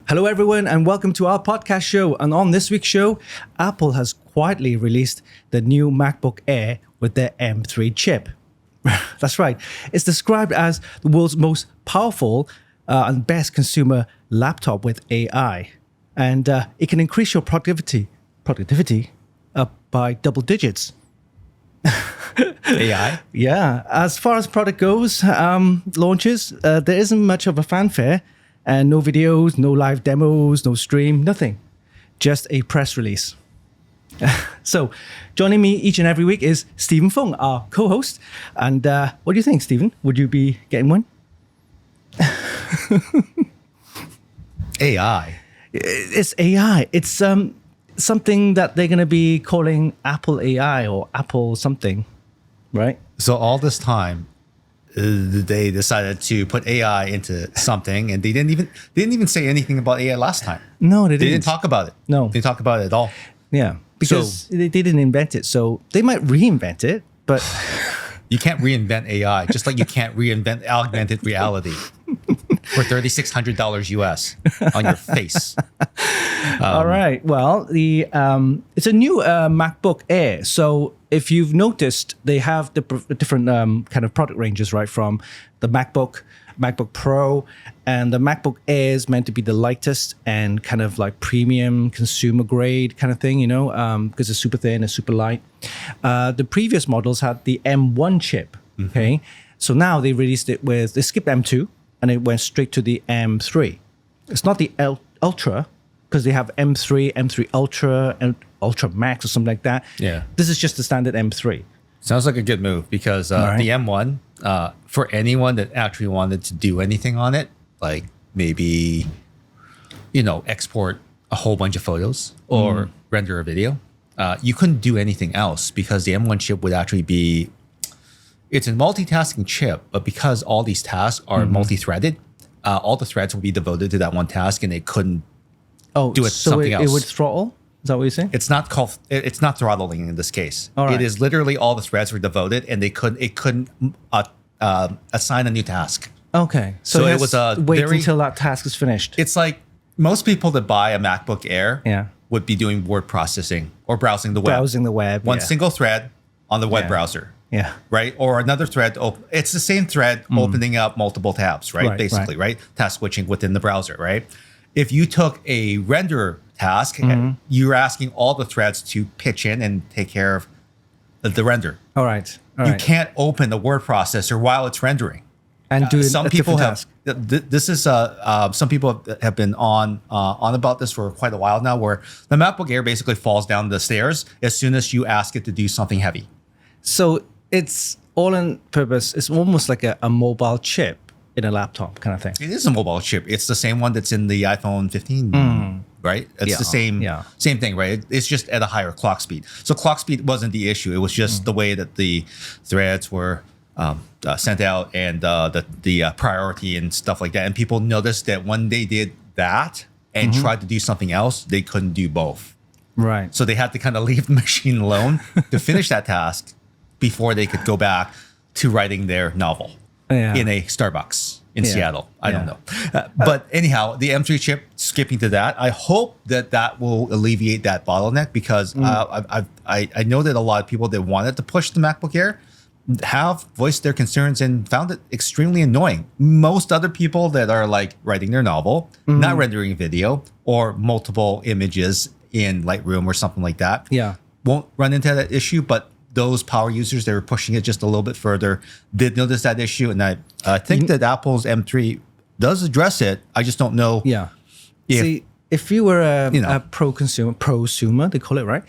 Hello, everyone, and welcome to our podcast show. And on this week's show, Apple has quietly released the new MacBook Air with their M3 chip. That's right. It's described as the world's most powerful and best consumer laptop with AI. And it can increase your productivity up by double digits. AI? Yeah. As far as product goes, launches, there isn't much of a fanfare. And no videos, no live demos, no stream, nothing. Just a press release. So, joining me each and every week is Stephen Fung, our co-host. And what do you think, Stephen? Would you be getting one? AI. It's AI. It's something that they're going to be calling Apple AI or Apple something, right? So all this time, they decided to put AI into something, and they didn't even say anything about AI last time. No, they didn't. They didn't talk about it. No. They didn't talk about it at all. Yeah, because they didn't invent it. So they might reinvent it, but... You can't reinvent AI, just like you can't reinvent augmented reality for $3,600 US on your face. All right. Well, it's a new MacBook Air. So if you've noticed, they have the different kind of product ranges, right? From the MacBook Pro, and the MacBook Air is meant to be the lightest and kind of like premium consumer grade kind of thing, because it's super thin and super light. The previous models had the M1 chip. Okay. So now they released it they skipped M2 and it went straight to the M3. It's not the Ultra, because they have M3, M3 Ultra, and Ultra Max or something like that. Yeah. This is just the standard M3. Sounds like a good move, because Right. the M1, for anyone that actually wanted to do anything on it, like maybe, export a whole bunch of photos or render a video, you couldn't do anything else, because the M1 chip would actually be, it's a multitasking chip, but because all these tasks are multi-threaded, all the threads will be devoted to that one task, and it couldn't do it something else. It would throttle? Is that what you're saying? It's not throttling in this case. All right. It is literally all the threads were devoted, and it couldn't assign a new task. Okay. So it it was a wait very- until that task is finished. It's like most people that buy a MacBook Air Yeah. would be doing word processing or browsing the web. Browsing the web. One yeah. single thread on the web Yeah. browser. Yeah. Right? Or another thread. It's the same thread opening up multiple tabs, right? Right, Basically, right? Task switching within the browser, right? If you took a render task, you're asking all the threads to pitch in and take care of the render. All right. You can't open the word processor while it's rendering. And do Some a people different have. task. This is some people have been on about this for quite a while now, where the MacBook Air basically falls down the stairs as soon as you ask it to do something heavy. So it's all in purpose. It's almost like a mobile chip in a laptop kind of thing. It is a mobile chip. It's the same one that's in the iPhone 15, right? It's the same thing, right? It's just at a higher clock speed. So clock speed wasn't the issue. It was just the way that the threads were sent out, and the priority and stuff like that. And people noticed that when they did that and tried to do something else, they couldn't do both. Right. So they had to kind of leave the machine alone to finish that task before they could go back to writing their novel in a Starbucks in Seattle. I don't know. But anyhow, the M3 chip, skipping to that, I hope that will alleviate that bottleneck, because I know that a lot of people that wanted to push the MacBook Air have voiced their concerns and found it extremely annoying. Most other people that are like writing their novel, not rendering video, or multiple images in Lightroom or something like that, won't run into that issue. But those power users that were pushing it just a little bit further did notice that issue. And I think that Apple's M3 does address it. I just don't know. Yeah. See, if you were a prosumer, they call it, right?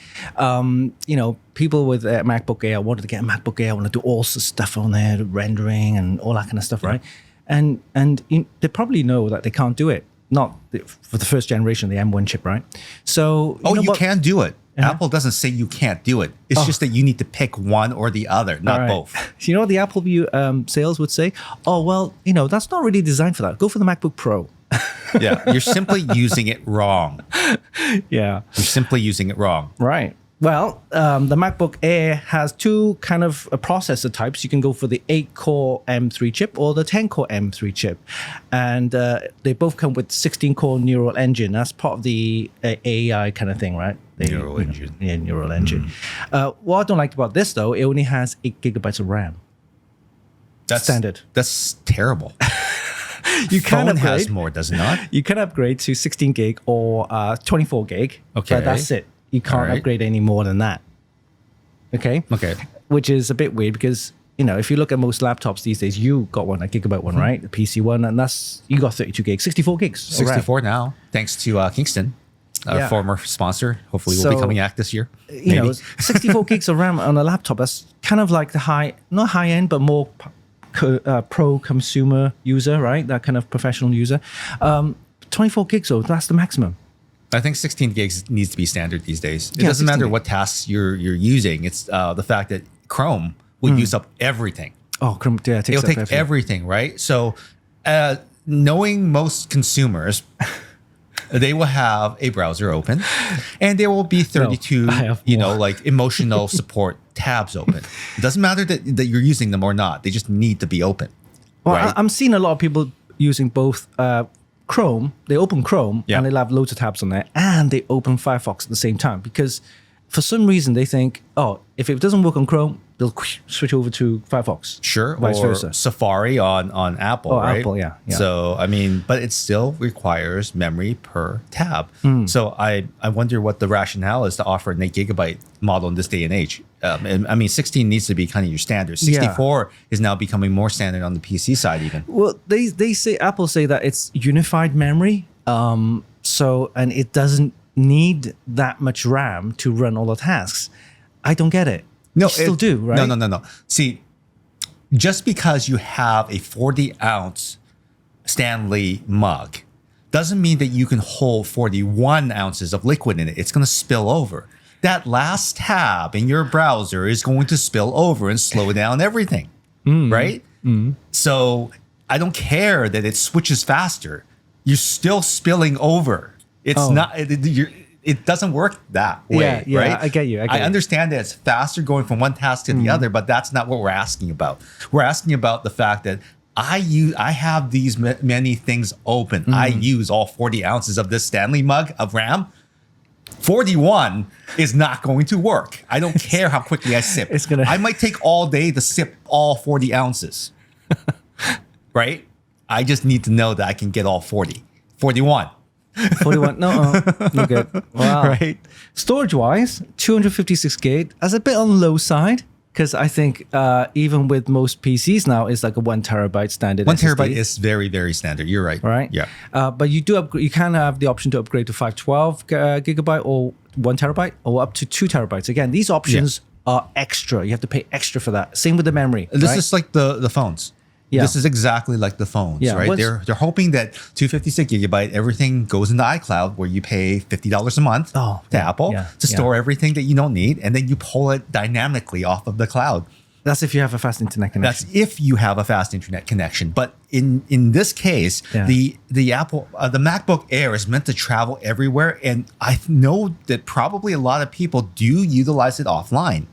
People with a MacBook Air wanted to get a MacBook Air, want to do all sorts of stuff on there, the rendering and all that kind of stuff, right? And they probably know that they can't do it. Not for the first generation, the M1 chip, right? So you can do it. Apple doesn't say you can't do it. It's just that you need to pick one or the other, not both. So you know what the Apple sales would say? Oh, well, that's not really designed for that. Go for the MacBook Pro. Yeah, you're simply using it wrong. Yeah. You're simply using it wrong. Right. Well, the MacBook Air has two kind of processor types. You can go for the 8-core M3 chip or the 10-core M3 chip. And they both come with 16-core neural engine. That's part of the AI kind of thing, right? Neural engine. Yeah, neural engine. What I don't like about this, though, it only has 8 gigabytes of RAM. That's standard. That's terrible. You can Phone upgrade. has more, does it not? You can upgrade to 16 gig or 24 gig. Okay. But that's it. You can't Alright. upgrade any more than that. Okay? Okay. Which is a bit weird because, if you look at most laptops these days, you got one, a gigabyte one, right? The PC one, and you got 32 gigs, 64 gigs. of RAM. 64 now, thanks to Kingston, our Yeah. former sponsor. Hopefully we'll be So, coming back this year. 64 gigs of RAM on a laptop, that's kind of like the not high end, but more pro consumer user, right? That kind of professional user. 24 gigs, though, that's the maximum. I think 16 gigs needs to be standard these days. It Yeah, doesn't matter 16 what tasks you're using. It's the fact that Chrome will use up everything. Oh, Chrome, yeah, It'll take everything, right? So knowing most consumers, they will have a browser open and there will be 32, I have more. like emotional support tabs open. It doesn't matter that you're using them or not. They just need to be open. Well, right? I'm seeing a lot of people using both Chrome. They open Chrome Yeah. and they'll have loads of tabs on there, and they open Firefox at the same time because for some reason they think, if it doesn't work on Chrome, they'll switch over to Firefox. Sure, vice or versa. Safari on Apple, Oh, right? Apple, yeah. So, but it still requires memory per tab. So I wonder what the rationale is to offer an 8 gigabyte model in this day and age. 16 needs to be kind of your standard. 64 is now becoming more standard on the PC side even. Well, Apple say that it's unified memory, and it doesn't need that much RAM to run all the tasks. I don't get it. No, you still do, right? No. See, just because you have a 40-ounce Stanley mug doesn't mean that you can hold 41 ounces of liquid in it. It's going to spill over. That last tab in your browser is going to spill over and slow down everything, right? So I don't care that it switches faster. You're still spilling over. It's not... It doesn't work that way, yeah, right? I get you. I understand that it's faster going from one task to the other, but that's not what we're asking about. We're asking about the fact that I have these many things open. I use all 40 ounces of this Stanley mug of RAM. 41 is not going to work. I don't care how quickly I sip. I might take all day to sip all 40 ounces, right? I just need to know that I can get all 40. 41. 41. No good. Wow. Right. Storage wise, 256 gig. That's a bit on the low side because I think even with most PCs now, it's like a 1 terabyte standard. 1 SSD. terabyte is very, very standard. You're right. Right. Yeah. But you can have the option to upgrade to 512 gigabyte or 1 terabyte or up to 2 terabytes. Again, these options are extra. You have to pay extra for that. Same with the memory. This is like the phones. Yeah. This is exactly like the phones, Yeah. right? They're hoping that 256 gigabyte, everything goes into iCloud where you pay $50 a month to Apple to store everything that you don't need, and then you pull it dynamically off of the cloud. That's if you have a fast internet connection. That's if you have a fast internet connection. But in this case, the MacBook Air is meant to travel everywhere, and I know that probably a lot of people do utilize it offline.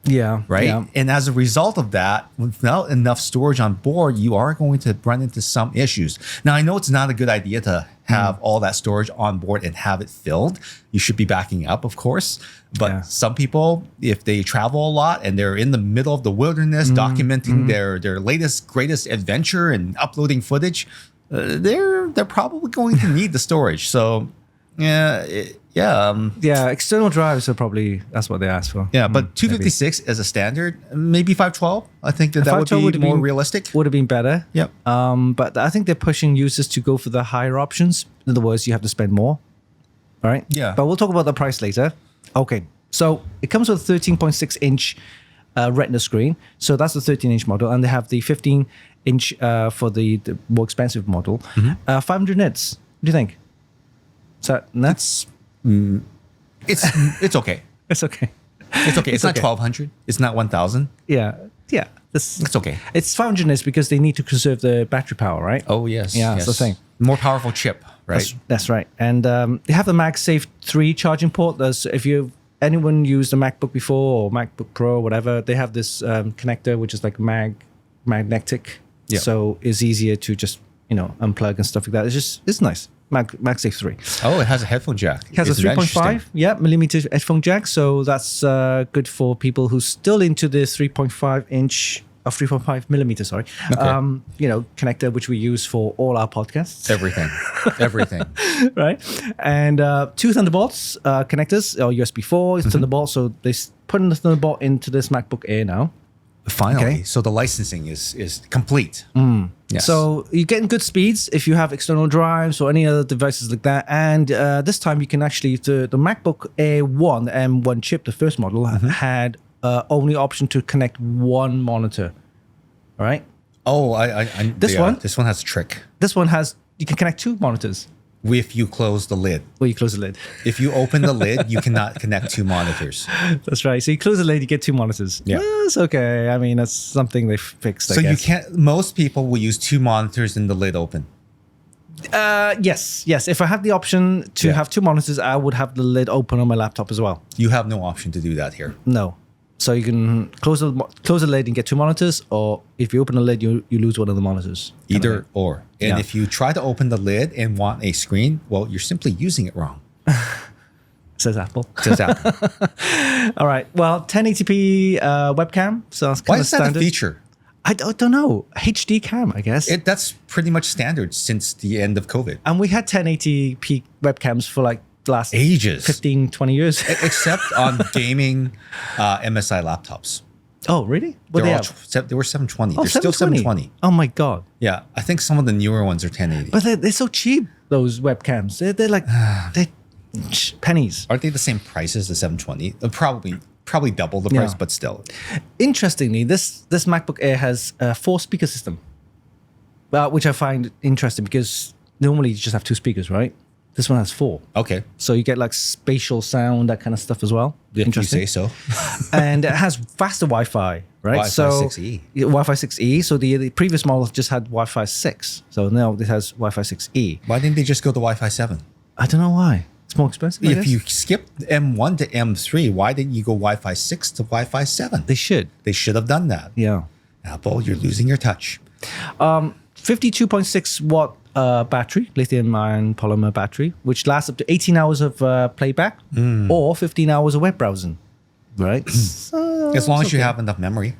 Yeah. Right. Yeah. And as a result of that, without enough storage on board, you are going to run into some issues. Now, I know it's not a good idea to have all that storage on board and have it filled. You should be backing up, of course. But some people, if they travel a lot and they're in the middle of the wilderness, documenting their latest, greatest adventure and uploading footage, they're probably going to need the storage. So, external drives are probably, that's what they ask for. Yeah, but 256 as a standard, maybe 512. I think that would be more realistic. Would have been better. Yep. But I think they're pushing users to go for the higher options. In other words, you have to spend more. All right? Yeah. But we'll talk about the price later. Okay. So it comes with a 13.6-inch Retina screen. So that's the 13-inch model. And they have the 15-inch for the more expensive model. 500 nits. What do you think? Is that nuts? It's okay. It's okay. It's okay. It's not 1,200. It's not 1,000. Yeah. It's okay. It's 500 nits because they need to conserve the battery power, right? Oh, yes. Yeah, that's the thing. More powerful chip, right? That's right. And they have the MagSafe 3 charging port. If you anyone used a MacBook before or MacBook Pro or whatever, they have this connector which is like magnetic. Yeah. So it's easier to just unplug and stuff like that. It's nice. MagSafe 3. Oh, it has a headphone jack. It has a 3.5 millimeter headphone jack. So that's good for people who's still into the 3.5 inch. 3.5 millimeter, sorry. Okay. Connector, which we use for all our podcasts. Everything. Right. And 2 Thunderbolts connectors, or USB 4 is Thunderbolt. So they put in the Thunderbolt into this MacBook Air now. Finally. Okay. So the licensing is complete. Yes. So you're getting good speeds if you have external drives or any other devices like that. And this time you can actually, the MacBook Air 1, the M1 chip, the first model, had only option to connect one monitor. All right. Oh, this one has a trick. This one you can connect 2 monitors. If you close the lid. Well, you close the lid. If you open the lid, you cannot connect 2 monitors. That's right. So you close the lid, you get 2 monitors. Yeah. That's okay. I mean, that's something they fixed, I guess. You can't, most people will use 2 monitors and the lid open. Yes. If I had the option to have 2 monitors, I would have the lid open on my laptop as well. You have no option to do that here. No. So you can close the lid and get 2 monitors, or if you open the lid, you lose one of the monitors. Either or. And if you try to open the lid and want a screen, well, you're simply using it wrong. Says Apple. All right. Well, 1080p webcam. So that's kind of standard. Why is that a feature? I don't know. HD cam, I guess. That's pretty much standard since the end of COVID. And we had 1080p webcams for like the last ages, 15, 20 years. Except on gaming MSI laptops. Oh, really? They were 720. They're still 720. Oh, my God. Yeah. I think some of the newer ones are 1080. But they're so cheap, those webcams. They're like they're pennies. Aren't they the same price as the 720? Probably double the price, but still. Interestingly, this MacBook Air has a 4-speaker system, which I find interesting because normally you just have 2 speakers, right? This one has 4. Okay. So you get like spatial sound, that kind of stuff as well. Interesting. You say so. And it has faster Wi-Fi, right? Wi-Fi 6E. Wi-Fi 6E. So the previous model just had Wi-Fi 6. So now it has Wi-Fi 6E. Why didn't they just go to Wi-Fi 7? I don't know why. It's more expensive, If you skip M1 to M3, why didn't you go Wi-Fi 6 to Wi-Fi 7? They should. They should have done that. Yeah. Apple, you're losing your touch. 52.6 watt battery, lithium-ion polymer battery, which lasts up to 18 hours of playback or 15 hours of web browsing. Right? As long as you have enough memory.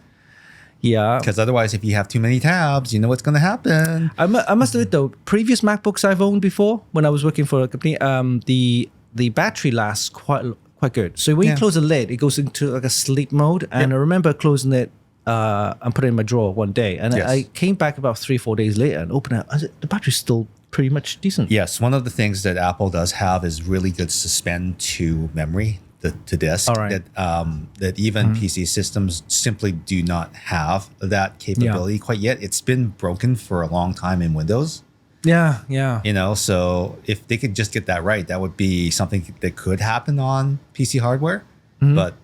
Yeah. Because otherwise, if you have too many tabs, you know what's going to happen. I must admit, though, previous MacBooks I've owned before, when I was working for a company, the battery lasts quite good. So when you close the lid, it goes into like a sleep mode. And I remember closing it and putting it in my drawer one day. And I came back about 3-4 days later and opened it. The battery's still pretty much decent. Yes. One of the things that Apple does have is really good suspend to memory, to disk. All right. That even PC systems simply do not have that capability quite yet. It's been broken for a long time in Windows. Yeah. So if they could just get that right, that would be something that could happen on PC hardware. But,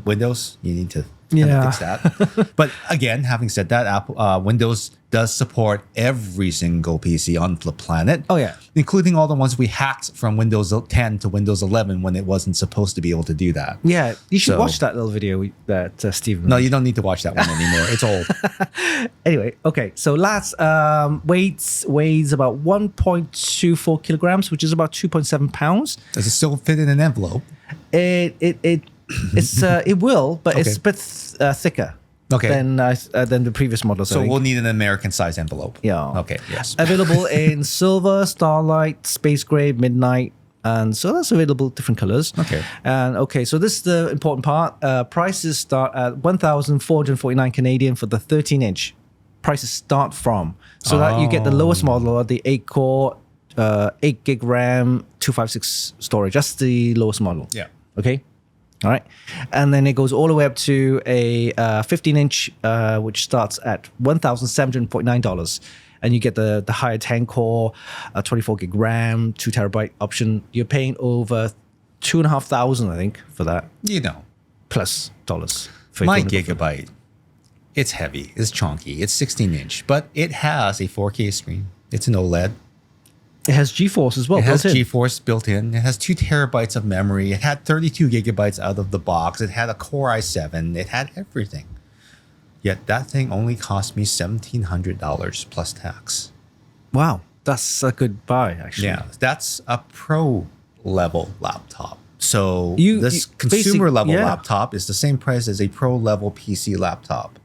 Windows, you need to fix that. But again, having said that, Apple Windows does support every single PC on the planet. Oh, yeah. Including all the ones we hacked from Windows 10 to Windows 11 when it wasn't supposed to be able to do that. Yeah, you should watch that little video that Stephen No, you don't need to watch that one anymore. It's old. Anyway, okay. So last weighs about 1.24 kilograms, which is about 2.7 pounds. Does it still fit in an envelope? It will, but it's a bit thicker. Than the previous models. So we'll need an American size envelope. Yeah. Okay. Yes. Available in silver, starlight, space gray, midnight, and so that's available different colors. Okay. And so this is the important part. Prices start at 1,449 Canadian for the 13-inch. Prices start from that you get the lowest model, the 8-core, 8 gig RAM, 256 storage. That's the lowest model. Yeah. Okay. All right. And then it goes all the way up to a 15-inch, which starts at $1,749. And you get the higher 10-core, 24 gig RAM, 2 terabyte option. You're paying over $2,500, I think, for that. Plus dollars. My gigabyte, it's heavy, it's chunky, it's 16-inch, but it has a 4K screen. It's an OLED. It has GeForce as well. It has built in. GeForce built in. It has 2 terabytes of memory. It had 32 gigabytes out of the box. It had a Core i7. It had everything. Yet that thing only cost me $1,700 plus tax. Wow, that's a good buy, actually. Yeah, that's a pro level laptop. So this consumer level laptop is the same price as a pro level PC laptop.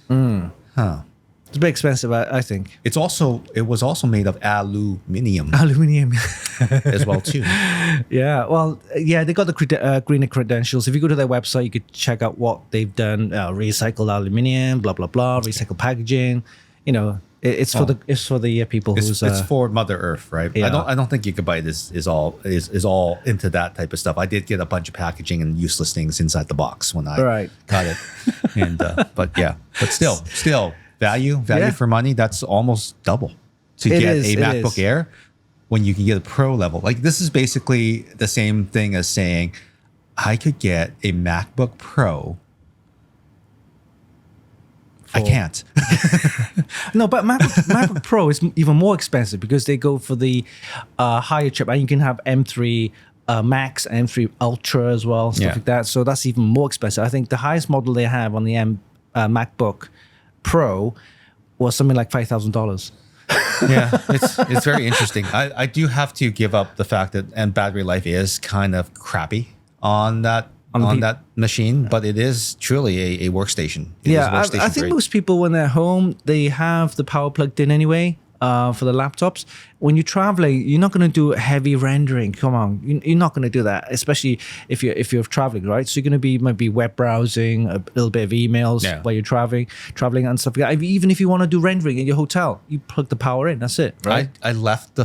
It's a bit expensive, I think. It was also made of aluminium. Aluminium. as well too. Yeah, well, yeah, they got the greener credentials. If you go to their website, you could check out what they've done. Recycled aluminium, blah blah blah, recycled packaging. You know, it's for the people who's it's for Mother Earth, right? Yeah. I don't think Gigabyte is all into that type of stuff. I did get a bunch of packaging and useless things inside the box when I got it, and but still value for money. That's almost double to get a MacBook Air when you can get a pro level. Like this is basically the same thing as saying I could get a MacBook Pro. I can't. No, but MacBook Pro is even more expensive because they go for the higher chip, and you can have M3 Max, M3 Ultra as well, stuff like that. So that's even more expensive. I think the highest model they have on the MacBook Pro was something like $5,000. Yeah, it's very interesting. I do have to give up the fact that battery life is kind of crappy on that machine, but it is truly a workstation. I think most people, when they're home, they have the power plugged in anyway for the laptops. When you're traveling, you're not going to do heavy rendering. Come on, you're not going to do that, especially if you're traveling, right? So you're going to be maybe web browsing, a little bit of emails while you're traveling and stuff like that. Even if you want to do rendering in your hotel, you plug the power in. That's it, right? I left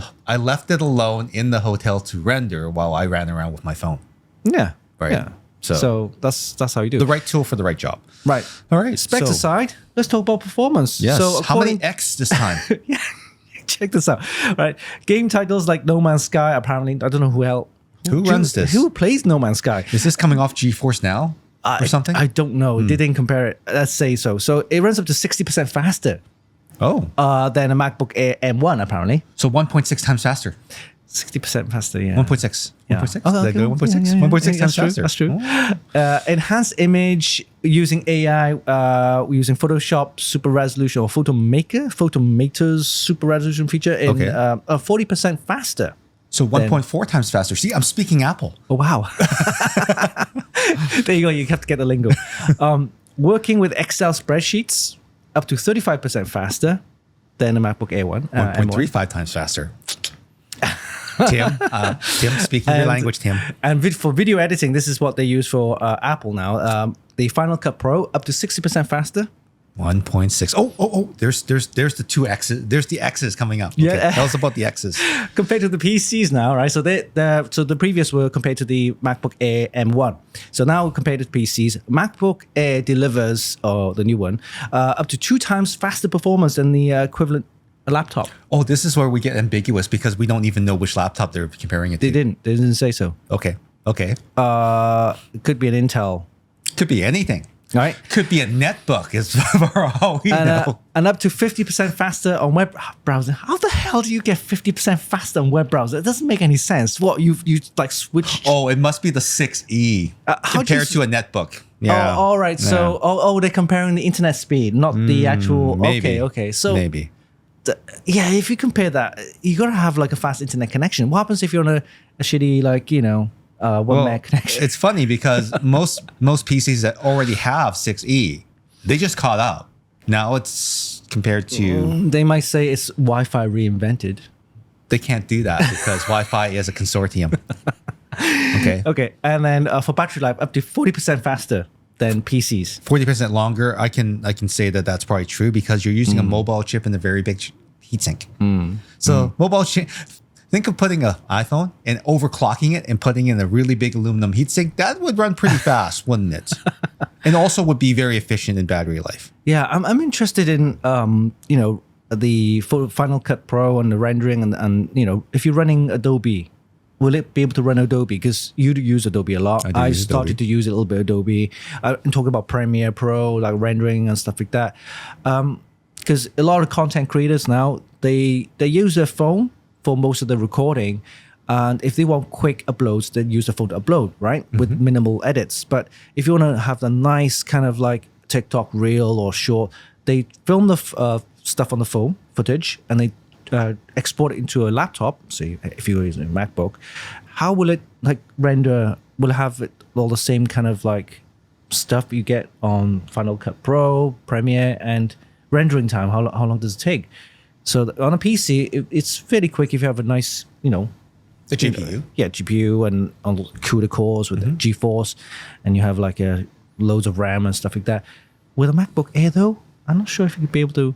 it alone in the hotel to render while I ran around with my phone. Yeah, right. Yeah. So that's how you do it. The right tool for the right job. Right. All right. Specs aside, let's talk about performance. Yes. So how many X this time? Yeah. Check this out. Right. Game titles like No Man's Sky, apparently, I don't know who runs this? Who plays No Man's Sky? Is this coming off GeForce Now or something? I don't know. They didn't compare it. Let's say so. So it runs up to 60% faster. Oh. Than a MacBook Air M1, apparently. So 1.6 times faster. 60% faster, yeah. 1.6. Yeah. 1.6? Oh, okay. 1.6? 1.6 times faster. That's true. Enhanced image using AI, using Photoshop Super Resolution or Photomator's Super Resolution feature in 40% faster. So 1.4 times faster. See, I'm speaking Apple. Oh, wow. There you go. You have to get the lingo. Working with Excel spreadsheets up to 35% faster than a MacBook Air 1. 1.35 times faster. Tim, speaking your language, Tim. And for video editing, this is what they use for Apple now. The Final Cut Pro, up to 60% faster. 1.6. Oh, there's the two X's. There's the X's coming up. Okay, tell us about the X's. Compared to the PCs now, right? So the previous were compared to the MacBook Air M1. So now compared to PCs, MacBook Air delivers, the new one, up to 2 times faster performance than the equivalent laptop. Oh, this is where we get ambiguous because we don't even know which laptop they're comparing it to. They didn't say so. Okay. It could be an Intel. Could be anything. Right. Could be a netbook as for all we know. And up to 50% faster on web browsing. How the hell do you get 50% faster on web browser? It doesn't make any sense. What, you like switched? Oh, it must be the 6E compared to a netbook. Yeah. Oh, all right. So, they're comparing the internet speed, not the actual. Maybe. Okay. So maybe. If you compare that, you got to have like a fast internet connection. What happens if you're on a shitty, like, one meg connection? It's funny because most PCs that already have 6E, they just caught up. Now it's compared to... They might say it's Wi-Fi reinvented. They can't do that because Wi-Fi is a consortium. Okay. And then for battery life, up to 40% faster than PCs. 40% longer. I can say that that's probably true because you're using a mobile chip in a very big heatsink. So mobile chip... Think of putting an iPhone and overclocking it and putting in a really big aluminum heatsink. That would run pretty fast, wouldn't it? And also would be very efficient in battery life. Yeah, I'm interested in the Final Cut Pro and the rendering and if you're running Adobe, will it be able to run Adobe? Because you use Adobe a lot. I started to use a little bit of Adobe. I'm talking about Premiere Pro, like rendering and stuff like that. Because a lot of content creators now, they use their phone for most of the recording. And if they want quick uploads, then use the phone to upload, right? With minimal edits. But if you want to have the nice kind of like TikTok reel or short, they film the stuff on the phone, footage, and they export it into a laptop. Say, if you're using a MacBook, how will it like render? Will it have it all the same kind of like stuff you get on Final Cut Pro, Premiere, and rendering time? How long does it take? So on a PC, it's fairly quick if you have a nice, the GPU. GPU and on CUDA cores with the GeForce, and you have like loads of RAM and stuff like that. With a MacBook Air, though, I'm not sure if you could be able to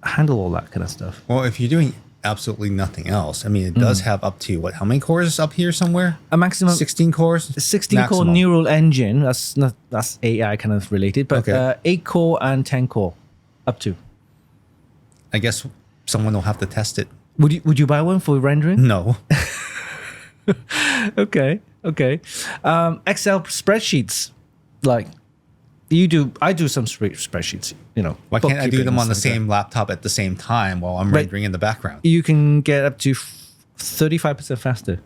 handle all that kind of stuff. Well, if you're doing absolutely nothing else, I mean, it does have up to how many cores up here somewhere? A maximum 16 cores. 16 core neural engine. That's AI kind of related, but 8 core and 10 core, up to. I guess someone will have to test it. Would you buy one for rendering? No. Okay. Excel spreadsheets, like I do some spreadsheets. Why can't I do them on the same laptop at the same time while I'm rendering in the background? You can get up to 35% faster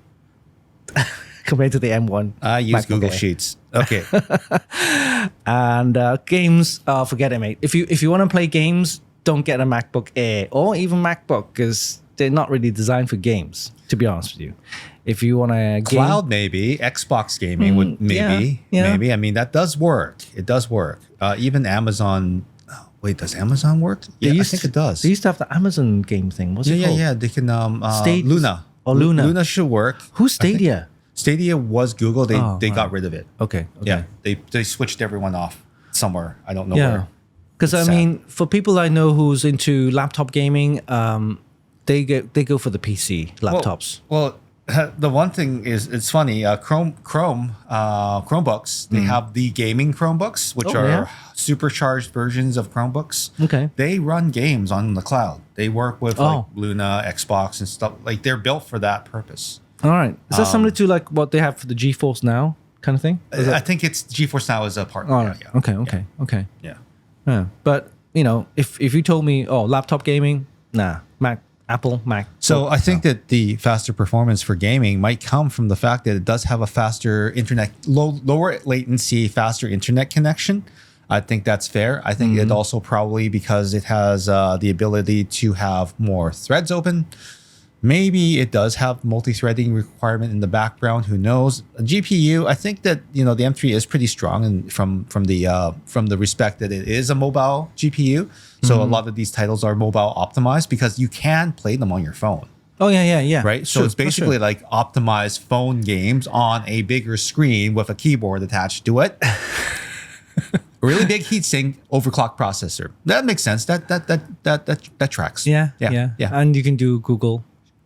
compared to the M1. I use MacBook Google Air. Sheets. Okay. And games, forget it, mate. If you want to play games, don't get a MacBook Air or even MacBook, because they're not really designed for games, to be honest with you. If you want to cloud, maybe Xbox gaming would maybe. I mean, that does work. It does work. Even Amazon. Wait, does Amazon work? Yeah, I think it does. They used to have the Amazon game thing. What's it called? Yeah. They can. Luna. Oh, Luna. Luna should work. Who's Stadia? Stadia was Google. They got rid of it. Okay. Yeah, they switched everyone off somewhere. I don't know where. Because I mean, for people I know who's into laptop gaming, they go for the PC laptops. Well, the one thing is, it's funny. Chromebooks. They have the gaming Chromebooks, which are supercharged versions of Chromebooks. Okay. They run games on the cloud. They work with like Luna, Xbox, and stuff. Like, they're built for that purpose. All right. Is that similar to like what they have for the GeForce Now kind of thing? I think it's GeForce Now is a part. All right. Yeah. Okay. Yeah. But if you told me, laptop gaming, nah, Apple Mac. So I think that the faster performance for gaming might come from the fact that it does have a faster internet, lower latency, faster internet connection. I think that's fair. I think it also probably because it has the ability to have more threads open. Maybe it does have multi-threading requirement in the background. Who knows? A GPU, I think that the M3 is pretty strong, and from the respect that it is a mobile GPU. So a lot of these titles are mobile optimized because you can play them on your phone. Oh yeah. Right. So it's basically like optimized phone games on a bigger screen with a keyboard attached to it. Really big heatsink, overclock processor. That makes sense. That tracks. Yeah. And you can do Google.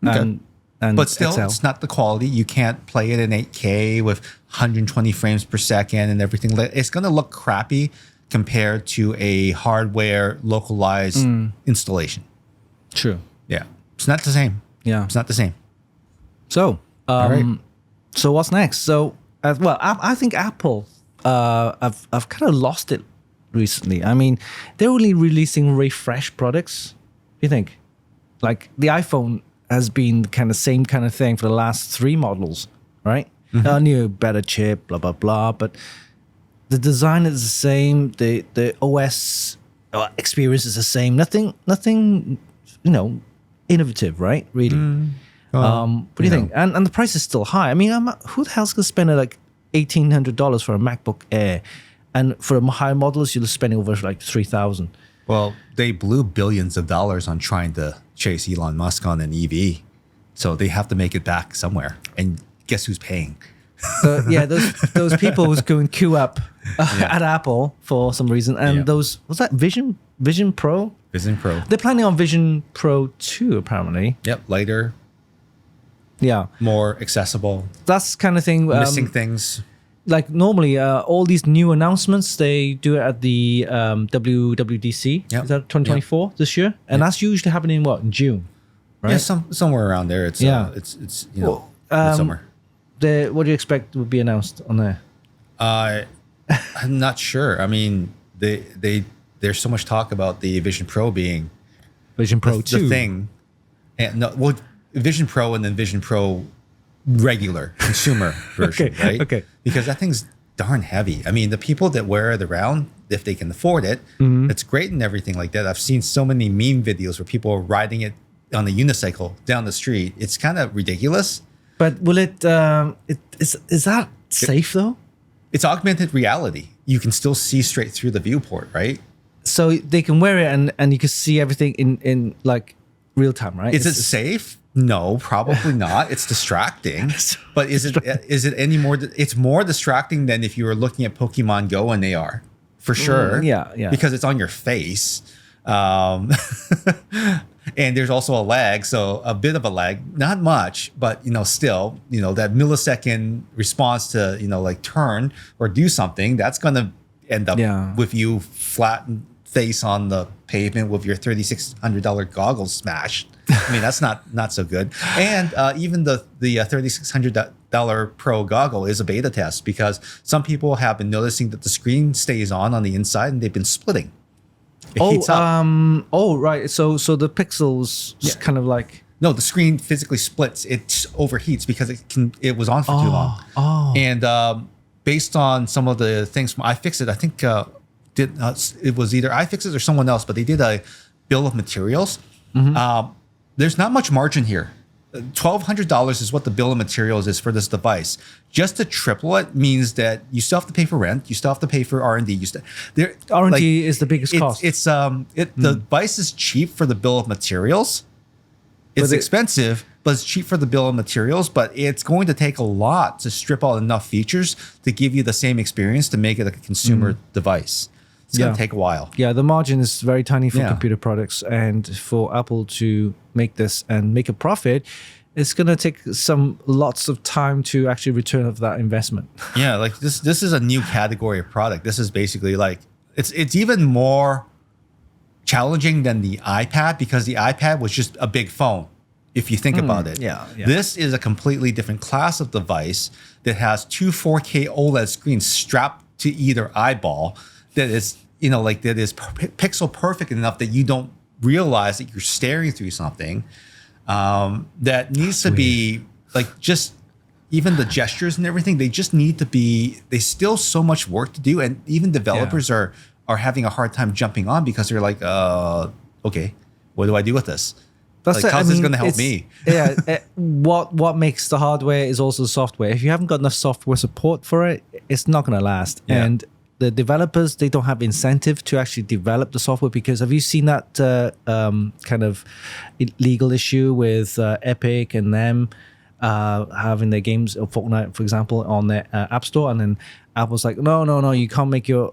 Okay. But still, Excel. It's not the quality. You can't play it in 8K with 120 frames per second and everything. It's going to look crappy compared to a hardware localized installation. True. Yeah. It's not the same. Yeah. It's not the same. So, All right. So what's next? So, I think Apple, I've kind of lost it recently. I mean, they're only releasing refresh products. What do you think? Like the iPhone has been kind of same kind of thing for the last 3 models, right? New, better chip, blah, blah, blah. But the design is the same. The OS experience is the same. Nothing, innovative, right? Really. What do you think? And the price is still high. I mean, who the hell's going to spend like $1,800 for a MacBook Air? And for high models, you're spending over like $3,000. Well, they blew billions of dollars on trying to chase Elon Musk on an EV. So they have to make it back somewhere. And guess who's paying? So, those people who's going queue up at Apple for some reason. And those, was that Vision Pro? Vision Pro. They're planning on Vision Pro 2, apparently. Yep, lighter. Yeah. More accessible. That's kind of thing. Missing things. Like normally, all these new announcements, they do it at the WWDC. Yep. Is that 2024 this year? And that's usually happening in June, right? Yeah, somewhere around there. It's summer. What do you expect would be announced on there? I'm not sure. I mean, there's so much talk about the Vision Pro being Vision Pro 2. the thing. And Vision Pro and then Vision Pro regular consumer version, right? Okay. Because that thing's darn heavy. I mean, the people that wear it around, if they can afford it, it's great and everything like that. I've seen so many meme videos where people are riding it on a unicycle down the street. It's kind of ridiculous. But will it? Is that safe though? It's augmented reality. You can still see straight through the viewport, right? So they can wear it and you can see everything in like real time, right? Is it safe? No, probably not. It's distracting. But is it any more? It's more distracting than if you were looking at Pokemon Go in AR, for sure. Yeah. Because it's on your face. And there's also a lag, so a bit of a lag, not much, but still, that millisecond response to like turn or do something, that's gonna end up with you flattened face on the pavement with your $3,600 goggles smashed. I mean, that's not so good. And even the $3,600 Pro goggle is a beta test because some people have been noticing that the screen stays on the inside and they've been splitting. It heats up. Right. So the pixels kind of like no, the screen physically splits. It overheats because it was on for too long. And based on some of the things from iFixit, I think it was either iFixit or someone else, but they did a bill of materials. There's not much margin here. $1,200 is what the bill of materials is for this device. Just to triple it means that you still have to pay for rent. You still have to pay for R&D. R&D is the biggest cost. The device is cheap for the bill of materials. It's expensive, but it's cheap for the bill of materials. But it's going to take a lot to strip out enough features to give you the same experience to make it a consumer device. It's going to take a while. Yeah, the margin is very tiny for computer products. And for Apple to make this and make a profit, it's going to take lots of time to actually return of that investment. Yeah, like this is a new category of product. This is basically like, it's even more challenging than the iPad because the iPad was just a big phone, if you think about it. Yeah. This is a completely different class of device that has two 4K OLED screens strapped to either eyeball that is pixel perfect enough that you don't realize that you're staring through something. That needs to be like just even the gestures and everything. They just need to be. There's still so much work to do, and even developers are having a hard time jumping on because they're like, okay, what do I do with this? How's this going to help me? What makes the hardware is also software. If you haven't got enough software support for it, it's not going to last. Yeah. And the developers, they don't have incentive to actually develop the software because have you seen that kind of legal issue with Epic and them having their games, Fortnite, for example, on their App Store? And then Apple's like, no, you can't make your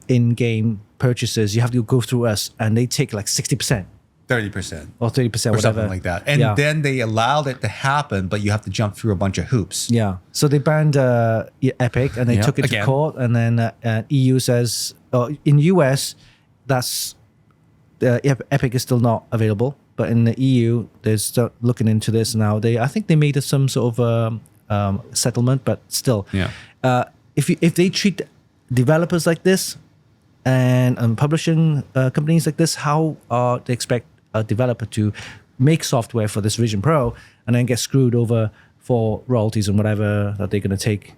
in-game purchases. You have to go through us. And they take like 60%. 30%. Or 30%, or whatever. something like that. And then they allowed it to happen, but you have to jump through a bunch of hoops. Yeah. So they banned Epic and they took it to court. And then EU says, in US, that's Epic is still not available. But in the EU, they're still looking into this now. I think they made some sort of settlement, but still. Yeah. If they treat developers like this and publishing companies like this, how they expect a developer to make software for this Vision Pro and then get screwed over for royalties and whatever that they're going to take,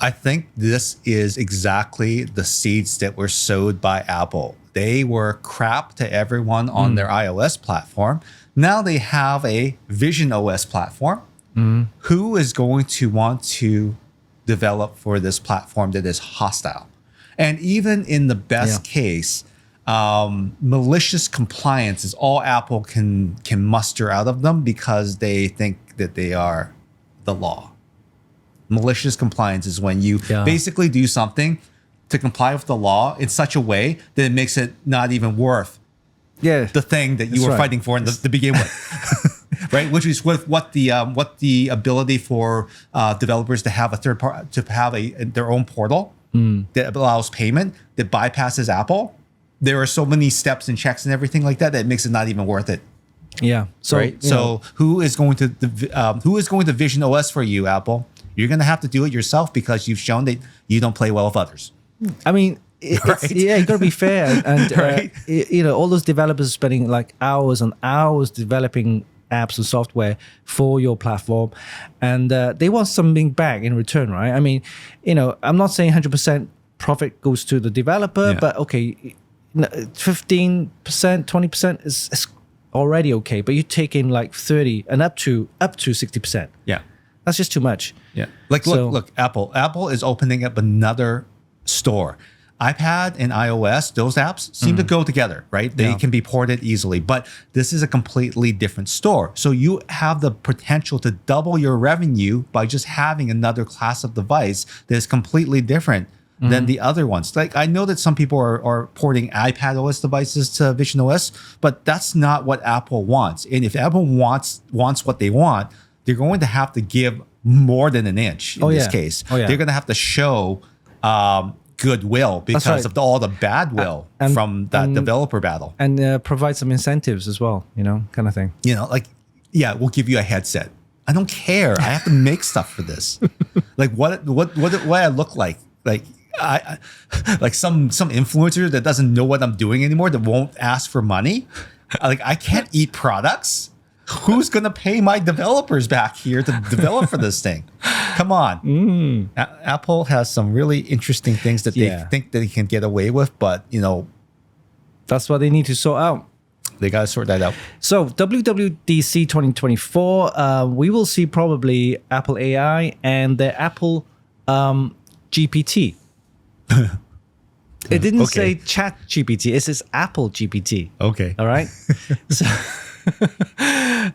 I think this is exactly the seeds that were sowed by Apple. They were crap to everyone on their iOS platform. Now they have a Vision OS platform. Who is going to want to develop for this platform that is hostile? And even in the best case, malicious compliance is all Apple can muster out of them because they think that they are the law. Malicious compliance is when you basically do something to comply with the law in such a way that it makes it not even worth the thing that you were fighting for in to begin with. Right, which is what the ability for developers to have a third party to have their own portal that allows payment that bypasses Apple. There are so many steps and checks and everything like that makes it not even worth it. Yeah. So who is going to Vision OS for you, Apple? You're going to have to do it yourself because you've shown that you don't play well with others. I mean, you got to be fair, and all those developers spending like hours and hours developing apps and software for your platform, and they want something back in return, right? I mean, I'm not saying 100% profit goes to the developer, but okay, 15%, 20% is already okay, but you take in like 30 and up to 60%. Yeah. That's just too much. Yeah. Like, look, Apple is opening up another store. iPad and iOS, those apps seem to go together, right? They can be ported easily, but this is a completely different store. So you have the potential to double your revenue by just having another class of device that is completely different than the other ones. Like, I know that some people are porting iPad OS devices to Vision OS, but that's not what Apple wants. And if Apple wants what they want, they're going to have to give more than an inch in this case. They're going to have to show goodwill because of all the bad will from that developer battle. And provide some incentives as well, kind of thing. Like, yeah, we'll give you a headset. I don't care. I have to make stuff for this. Like, what I look like? Like, I like some influencer that doesn't know what I'm doing anymore, that won't ask for money. Like, I can't eat products. Who's going to pay my developers back here to develop for this thing? Come on. Apple has some really interesting things that they think that they can get away with, but, that's what they need to sort out. They got to sort that out. So WWDC 2024, we will see probably Apple AI and the Apple GPT. It didn't say Chat GPT. It says Apple GPT. Okay. All right. So,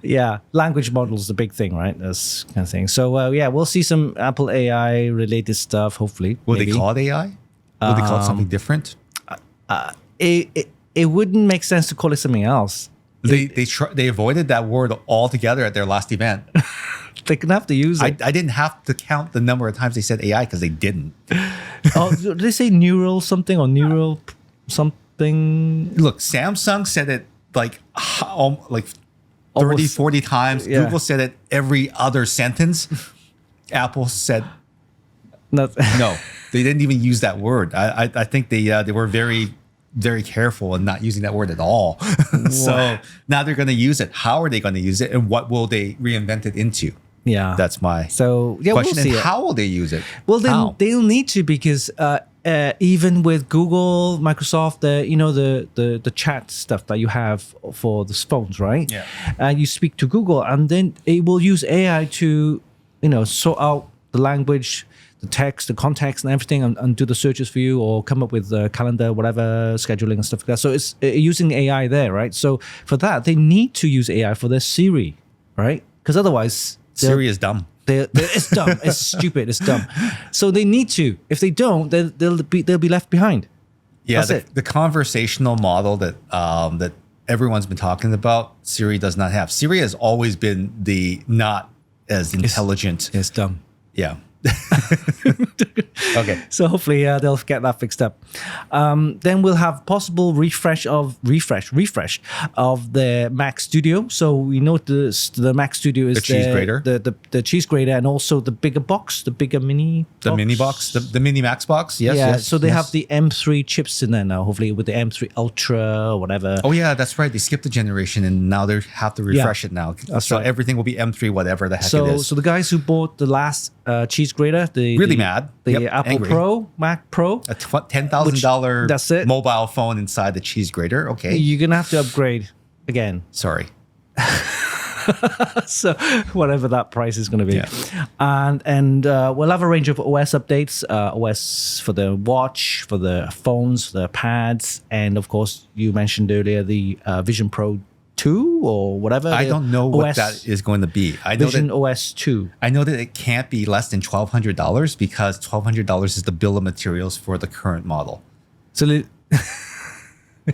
yeah, language model is the big thing, right? That's kind of thing. So we'll see some Apple AI related stuff. Hopefully, will they call it AI? Will they call it something different? It wouldn't make sense to call it something else. They avoided that word altogether at their last event. They're gonna have to use it. I didn't have to count the number of times they said AI because they didn't. Did they say neural something or neural something? Look, Samsung said it like 30, 40 times. Yeah. Google said it every other sentence. Apple said no. They didn't even use that word. I think they were very, very careful in not using that word at all. So now they're going to use it. How are they going to use it, and what will they reinvent it into? Yeah, that's my question. We'll see and how will they use it? Well, they'll need to, because even with Google, Microsoft, the chat stuff that you have for the phones, right? Yeah. You speak to Google, and then it will use AI to, sort out the language, the text, the context, and everything, and do the searches for you, or come up with the calendar, whatever, scheduling and stuff like that. So it's using AI there, right? So for that, they need to use AI for their Siri, right? Because otherwise, Siri is dumb. It's dumb. It's stupid. It's dumb. So they need to. If they don't, they'll be left behind. Yeah, the conversational model that that everyone's been talking about, Siri does not have. Siri has always been the not as intelligent. It's dumb. Yeah. Okay. So hopefully they'll get that fixed up. Then we'll have possible refresh of the Mac Studio. So we know the Mac Studio is the cheese grater, the cheese grater, and also the bigger box, the bigger mini box. The mini box, the mini Max box. Yes. Yeah. So they have the M3 chips in there now. Hopefully with the M3 Ultra or whatever. Oh yeah, that's right. They skipped a generation and now they have to refresh it now. So everything will be M3, whatever the heck it is. So the guys who bought the last cheese grater, mad. The Apple angry. Pro, Mac Pro, a $10,000 that's it. mobile phone inside the cheese grater. Okay, you're gonna have to upgrade again. Sorry. So whatever that price is going to be, and we'll have a range of OS updates, OS for the watch, for the phones, for the pads, and of course you mentioned earlier the Vision Pro 2 or whatever. I don't know what that is going to be. I know Vision OS 2. I know that it can't be less than $1,200 because $1,200 is the bill of materials for the current model. So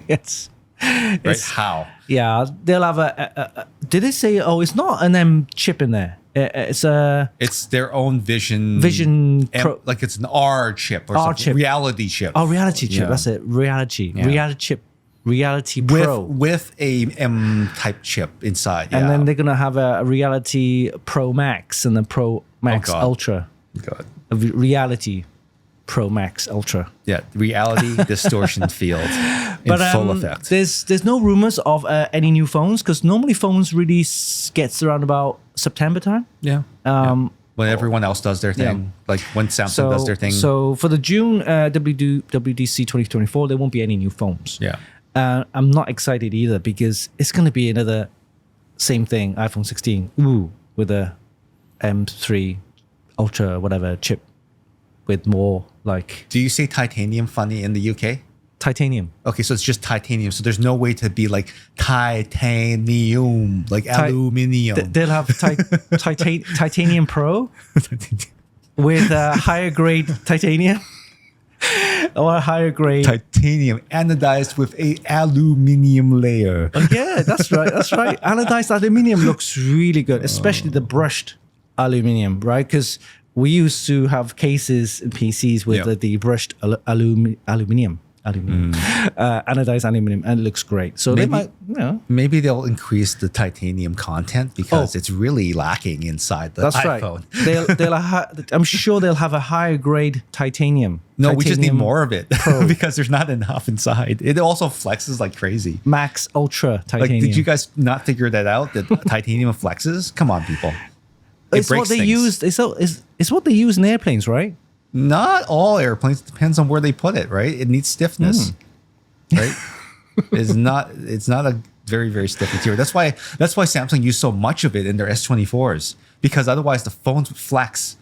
it's right. How? Yeah, they'll have a did they say? Oh, it's not an M chip in there. It's their own Vision Pro. Like it's an R chip or R chip. Reality chip. Oh, reality chip. Yeah. That's it. Reality chip. Reality Pro with a M type chip inside, and then they're gonna have a Reality Pro Max and the Pro Max Ultra. God. A Reality Pro Max Ultra. Yeah, reality distortion field. in full effect. There's no rumors of any new phones because normally phones really gets around about September time. Yeah. When everyone else does their thing, like when Samsung does their thing. So for the June WWDC 2024, there won't be any new phones. Yeah. I'm not excited either because it's going to be another same thing, iPhone 16, with a M3 Ultra whatever chip with more like. Do you say titanium funny in the UK? Titanium. Okay, so it's just titanium. So there's no way to be like titanium, like aluminium. They'll have titanium Pro with a higher grade titanium or a higher grade titanium anodized with a aluminium layer. Oh, yeah, that's right. That's right. Anodized aluminium looks really good, especially the brushed aluminium, right? Because we used to have cases in PCs with the brushed aluminium. Anodized aluminium, and it looks great. So maybe, they might, maybe they'll increase the titanium content because it's really lacking inside the iPhone. Right. I'm sure they'll have a higher grade titanium. No, we just need more of it because there's not enough inside. It also flexes like crazy. Max Ultra titanium. Like, did you guys not figure that out? That titanium flexes? Come on, people. It's what they use. It's what they use in airplanes, right? Not all airplanes. It depends on where they put it, right? It needs stiffness, right? It's not a very, very stiff material. That's why Samsung used so much of it in their S24s because otherwise the phones would flex.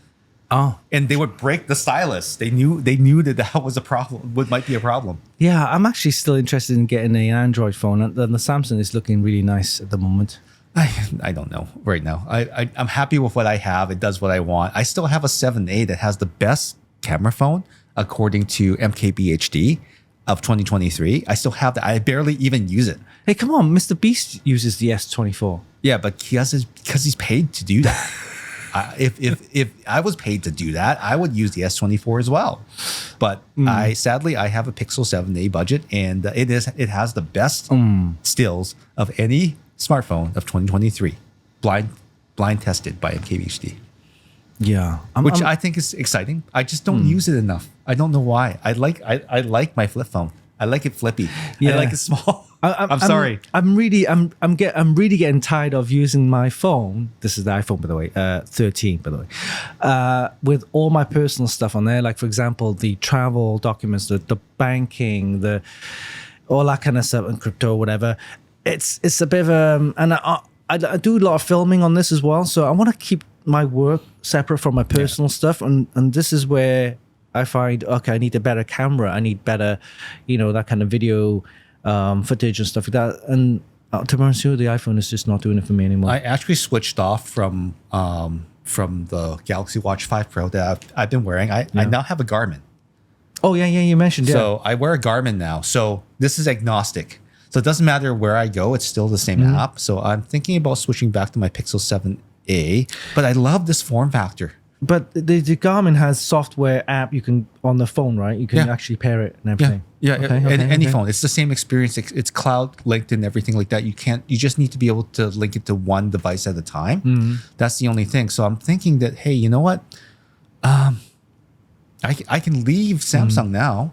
Oh, and they would break the stylus. They knew that was a problem. Might be a problem. Yeah, I'm actually still interested in getting an Android phone, and the Samsung is looking really nice at the moment. I don't know right now. I'm happy with what I have. It does what I want. I still have a 7A that has the best camera phone according to MKBHD of 2023. I still have that. I barely even use it. Hey, come on, Mr. Beast uses the S24. Yeah, but because he's paid to do that. If I was paid to do that, I would use the S24 as well. But sadly I have a Pixel 7a budget, and it has the best stills of any smartphone of 2023, blind tested by MKBHD. Yeah, I think is exciting. I just don't use it enough. I don't know why. I like my flip phone. I like it flippy. Yeah. I like it small. I'm sorry. I'm really getting tired of using my phone. This is the iPhone, by the way, 13, by the way, with all my personal stuff on there. Like, for example, the travel documents, the banking, all that kind of stuff, and crypto, whatever. It's a bit of and I do a lot of filming on this as well. So I want to keep my work separate from my personal stuff, and this is where I find, okay, I need a better camera. I need better, that kind of video footage and stuff like that. And to be honest with you, the iPhone is just not doing it for me anymore. I actually switched off from the Galaxy Watch 5 Pro that I've been wearing. I now have a Garmin. Oh, yeah, you mentioned, yeah. So I wear a Garmin now. So this is agnostic. So it doesn't matter where I go. It's still the same app. So I'm thinking about switching back to my Pixel 7a. But I love this form factor. But the Garmin has software app you can on the phone, right? You can actually pair it and everything. Yeah. Any phone. It's the same experience. It's cloud linked and everything like that. You just need to be able to link it to one device at a time. That's the only thing. So I'm thinking that, hey, you know what? I can leave Samsung now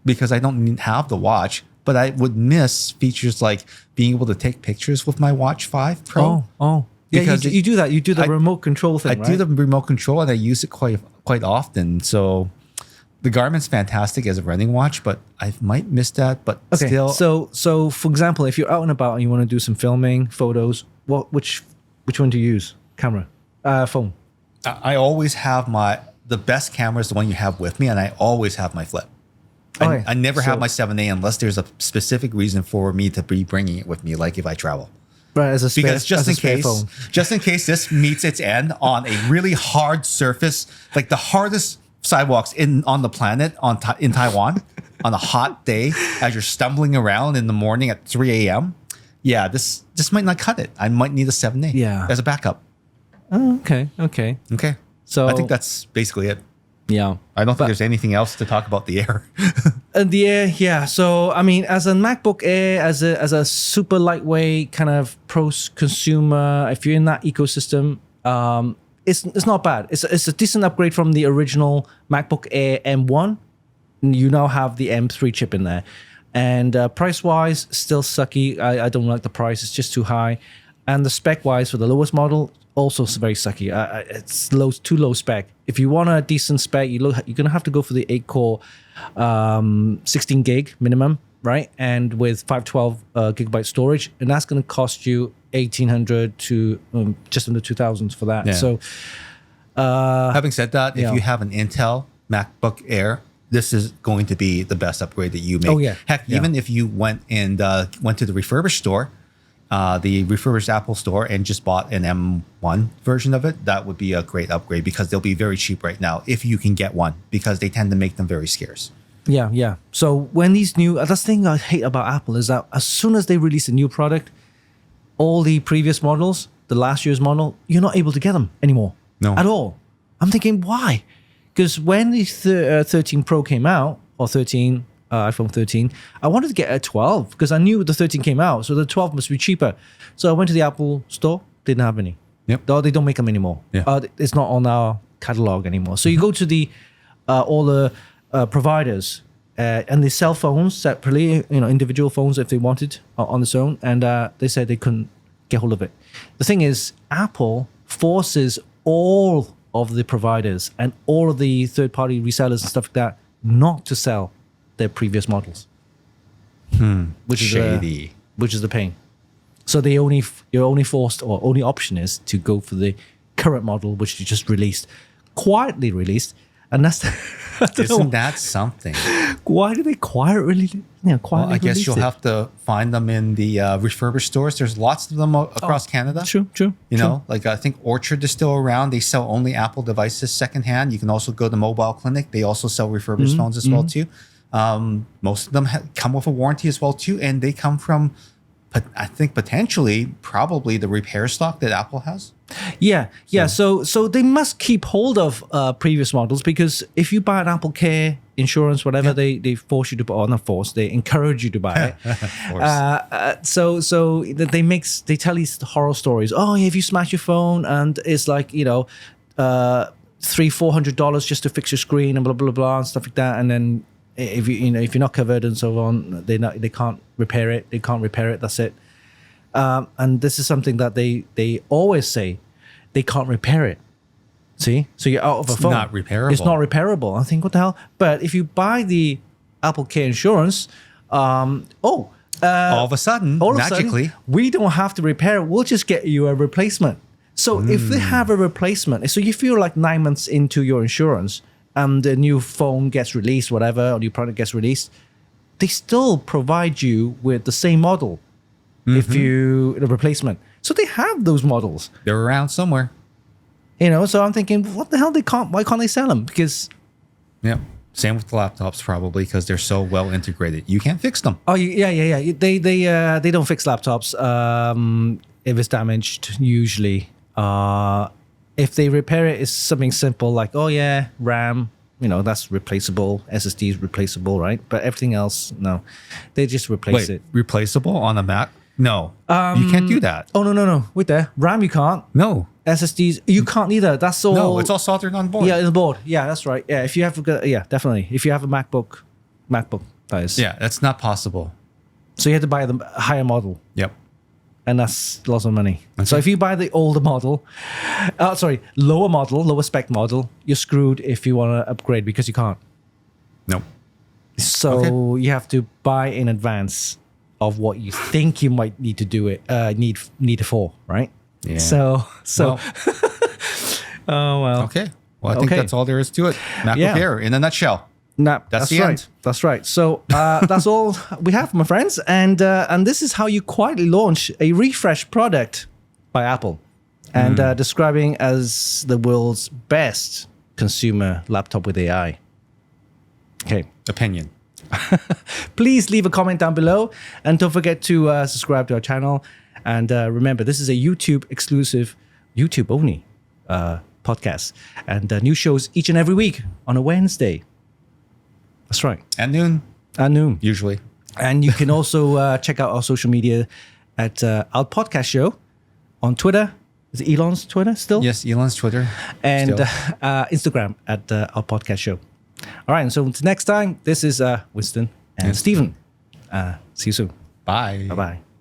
because I don't have the watch, but I would miss features like being able to take pictures with my Watch 5 Pro. Oh. Because you do that. You do the remote control thing, right? I do the remote control, and I use it quite often. So the Garmin's fantastic as a running watch, but I might miss that. But still. So for example, if you're out and about and you want to do some filming, photos, which one do you use? Camera, phone. I always have the best camera is the one you have with me, and I always have my flip. I never have my 7A unless there's a specific reason for me to be bringing it with me, like if I travel. Right, as a spare, because just in case this meets its end on a really hard surface, like the hardest sidewalks on the planet in Taiwan, on a hot day as you're stumbling around in the morning at 3 a.m. Yeah, this might not cut it. I might need a 7A as a backup. Oh, okay. So I think that's basically it. Yeah, I don't think there's anything else to talk about the Air. The Air, yeah. So I mean, as a MacBook Air, as a super lightweight kind of pro consumer, if you're in that ecosystem, it's not bad. It's a decent upgrade from the original MacBook Air M1. You now have the M3 chip in there. And price-wise, still sucky. I don't like the price. It's just too high. And the spec-wise for the lowest model, also very sucky. It's too low spec. If you want a decent spec, you're going to have to go for the 8-core 16 gig minimum, right? And with 512 gigabyte storage. And that's going to cost you $1,800 to just under $2,000 for that. Yeah. So, having said that, if you have an Intel MacBook Air, this is going to be the best upgrade that you make. Oh, yeah. Heck, even if you went to the refurbished store, the refurbished Apple store, and just bought an M1 version of it, that would be a great upgrade because they'll be very cheap right now if you can get one, because they tend to make them very scarce. Yeah. So when these new, that's the thing I hate about Apple is that as soon as they release a new product, all the previous models, the last year's model, you're not able to get them anymore. No. At all. I'm thinking, why? Because when the 13 Pro came out, or 13, iPhone 13, I wanted to get a 12 because I knew the 13 came out, so the 12 must be cheaper. So I went to the Apple store, didn't have any. Yep. They don't make them anymore. Yeah. It's not on our catalog anymore. So you go to the all the providers and they sell phones separately, individual phones if they wanted on its own, and they said they couldn't get hold of it. The thing is, Apple forces all of the providers and all of the third-party resellers and stuff like that not to sell their previous models, which is the pain. So you're only forced, or only option is to go for the current model, which you just quietly released, and that's Isn't that something? Why do they quietly I guess you'll have to find them in the refurbished stores. There's lots of them across Canada. True. You know, like I think Orchard is still around. They sell only Apple devices secondhand. You can also go to Mobile Clinic. They also sell refurbished phones as well too. Most of them come with a warranty as well too, and they come from, I think probably the repair stock that Apple has. Yeah. So they must keep hold of previous models, because if you buy an Apple Care insurance, whatever, they force you to buy, or not force, they encourage you to buy it. So they tell these horror stories. Oh yeah, if you smash your phone and it's like $300-400 just to fix your screen and blah blah blah and stuff like that, and then if you're not covered and so on, they can't repair it. They can't repair it. That's it. And this is something that they always say, they can't repair it. See, so you're out of a phone. It's not repairable. It's not repairable. I think, what the hell? But if you buy the Apple Care insurance, all of a sudden, magically, we don't have to repair it. We'll just get you a replacement. So if they have a replacement, so you feel like 9 months into your insurance, and the new phone gets released, whatever, or new product gets released, they still provide you with the same model the replacement. So they have those models. They're around somewhere. So I'm thinking, what the hell? Why can't they sell them? Because same with the laptops, probably, because they're so well integrated. You can't fix them. Oh yeah. They don't fix laptops if it's damaged usually. If they repair it, it's something simple like, RAM, that's replaceable. SSD is replaceable, right? But everything else, no. They just replace it. Replaceable on a Mac? No. You can't do that. Oh, no. Wait there. RAM, you can't. No. SSDs, you can't either. That's all. No, it's all soldered on board. Yeah, on the board. Yeah, that's right. Yeah, if you have definitely. If you have a MacBook, that is. Yeah, that's not possible. So you have to buy the higher model. Yep. And that's lots of money. Okay. So if you buy the older model, lower spec model, you're screwed if you want to upgrade, because you can't. Nope. So you have to buy in advance of what you think you might need to do it. Need it for, right? Yeah. So. Oh well. Okay. Well, I think that's all there is to it. MacBook Air in a nutshell. That's the right. end. That's right. So that's all we have, my friends. And this is how you quietly launch a refreshed product by Apple, and describing as the world's best consumer laptop with AI. Okay. Opinion. Please leave a comment down below, and don't forget to subscribe to our channel. And remember, this is a YouTube exclusive, YouTube only podcast, and new shows each and every week on a Wednesday. That's right. At noon. Usually. And you can also check out our social media at our podcast show on Twitter. Is it Elon's Twitter still? Yes, Elon's Twitter. And Instagram at our podcast show. All right. And so until next time, this is Winston and Stephen See you soon. Bye. Bye-bye.